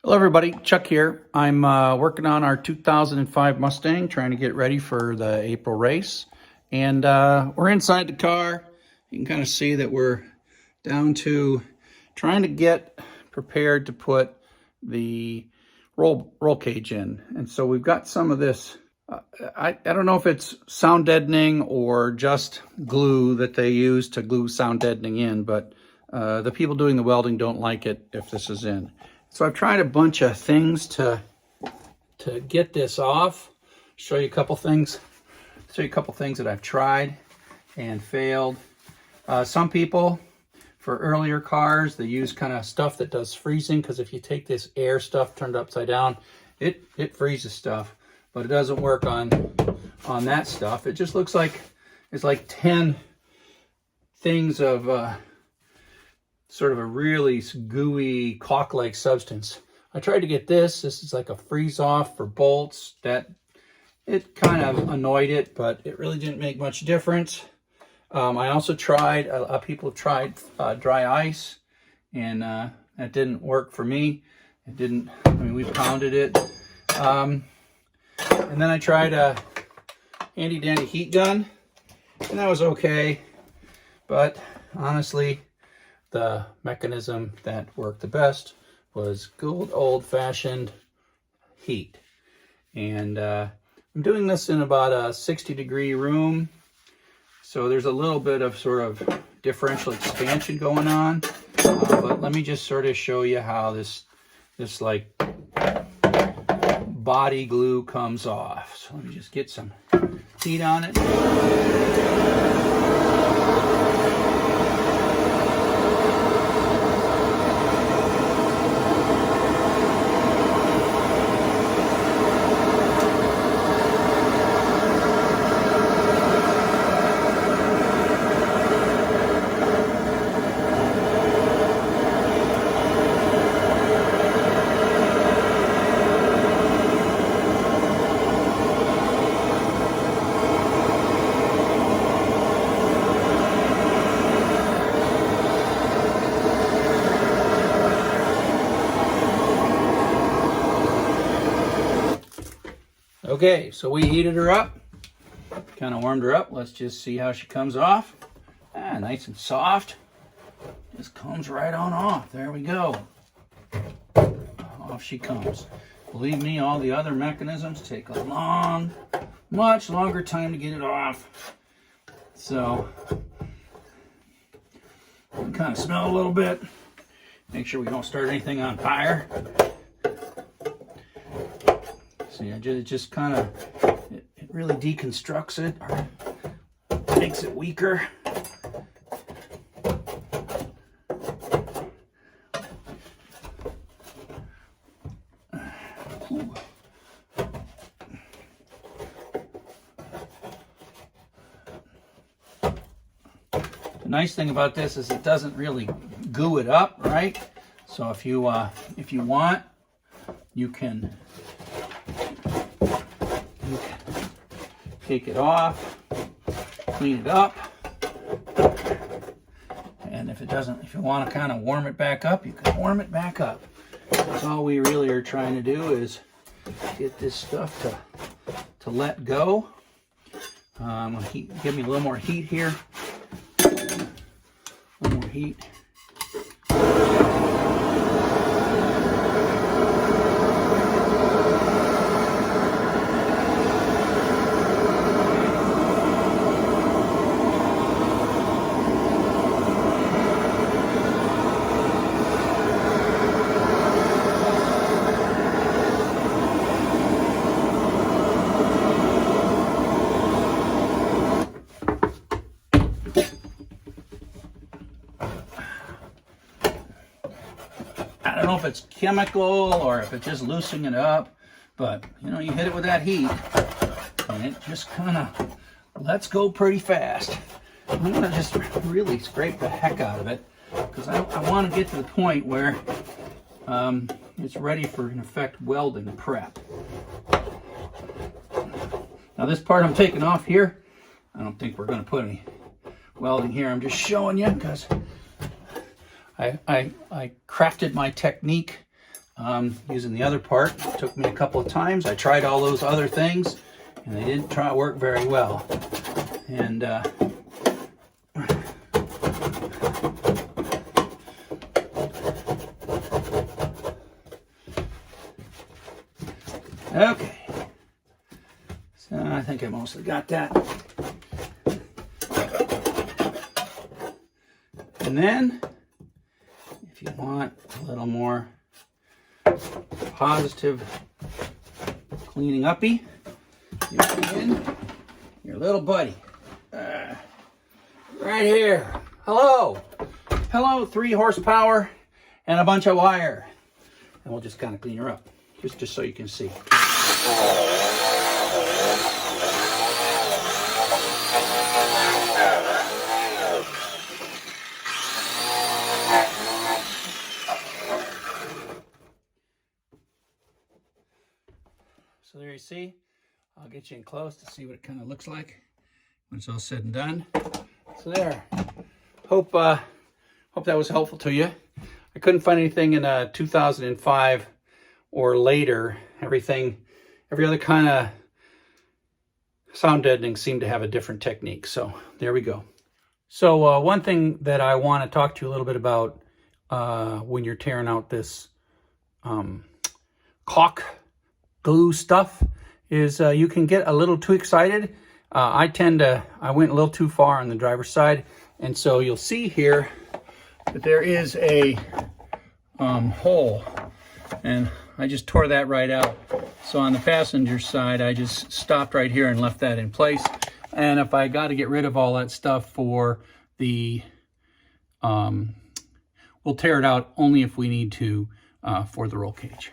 Hello everybody, Chuck here. I'm working on our 2005 Mustang, trying to get ready for the April race. And we're inside the car. You can kind of see that we're down to trying to get prepared to put the roll cage in. And so we've got some of this, I don't know if it's sound deadening or just glue that they use to glue sound deadening in, but the people doing the welding don't like it if this is in. So I've tried a bunch of things to get this off. Show you a couple things that I've tried and failed. Some people, for earlier cars, they use kind of stuff that does freezing, because if you take this air stuff turned upside down, it freezes stuff, but it doesn't work on that stuff. It just looks like it's like 10 things of sort of a really gooey caulk-like substance. I tried to get this is like a freeze-off for bolts. That it kind of annoyed it, but it really didn't make much difference. I also tried, people have tried dry ice, and that didn't work for me. It didn't, I mean, we pounded it. And then I tried a handy-dandy heat gun, and that was okay, but honestly, the mechanism that worked the best was good old-fashioned heat. And I'm doing this in about a 60-degree room, so there's a little bit of sort of differential expansion going on. But let me just sort of show you how this like body glue comes off. So let me just get some heat on it. Okay, so we heated her up, kind of warmed her up. Let's just see how she comes off. Nice and soft. Just comes right on off. There we go. Off she comes. Believe me, all the other mechanisms take a much longer time to get it off. So, we can kind of smell a little bit. Make sure we don't start anything on fire. See, it just kind of, it really deconstructs it, or makes it weaker. Ooh. The nice thing about this is it doesn't really goo it up, right? So if you want, you can take it off, clean it up, and if you want to kind of warm it back up, you can warm it back up. That's all we really are trying to do, is get this stuff to let go. I'm going to give me a little more heat here. A little more heat. I don't know if it's chemical or if it's just loosening it up, but you know, you hit it with that heat and it just kind of lets go pretty fast. I'm going to just really scrape the heck out of it, because I want to get to the point where it's ready for, in effect, welding prep. Now this part I'm taking off here, I don't think we're going to put any welding here. I'm just showing you because I crafted my technique using the other part. It took me a couple of times. I tried all those other things and they didn't work very well. And okay, so I think I mostly got that. And then, if you want a little more positive cleaning uppy, you put in your little buddy. Right here. Hello. Hello, 3 horsepower and a bunch of wire. And we'll just kind of clean her up, just so you can see. So there you see. I'll get you in close to see what it kind of looks like when it's all said and done. So there. Hope that was helpful to you. I couldn't find anything in 2005 or later. Every other kind of sound deadening seemed to have a different technique. So there we go. So one thing that I want to talk to you a little bit about when you're tearing out this caulk glue stuff is you can get a little too excited. I went a little too far on the driver's side, and so you'll see here that there is a hole, and I just tore that right out. So on the passenger side, I just stopped right here and left that in place. And if I got to get rid of all that stuff for the, we'll tear it out only if we need to for the roll cage.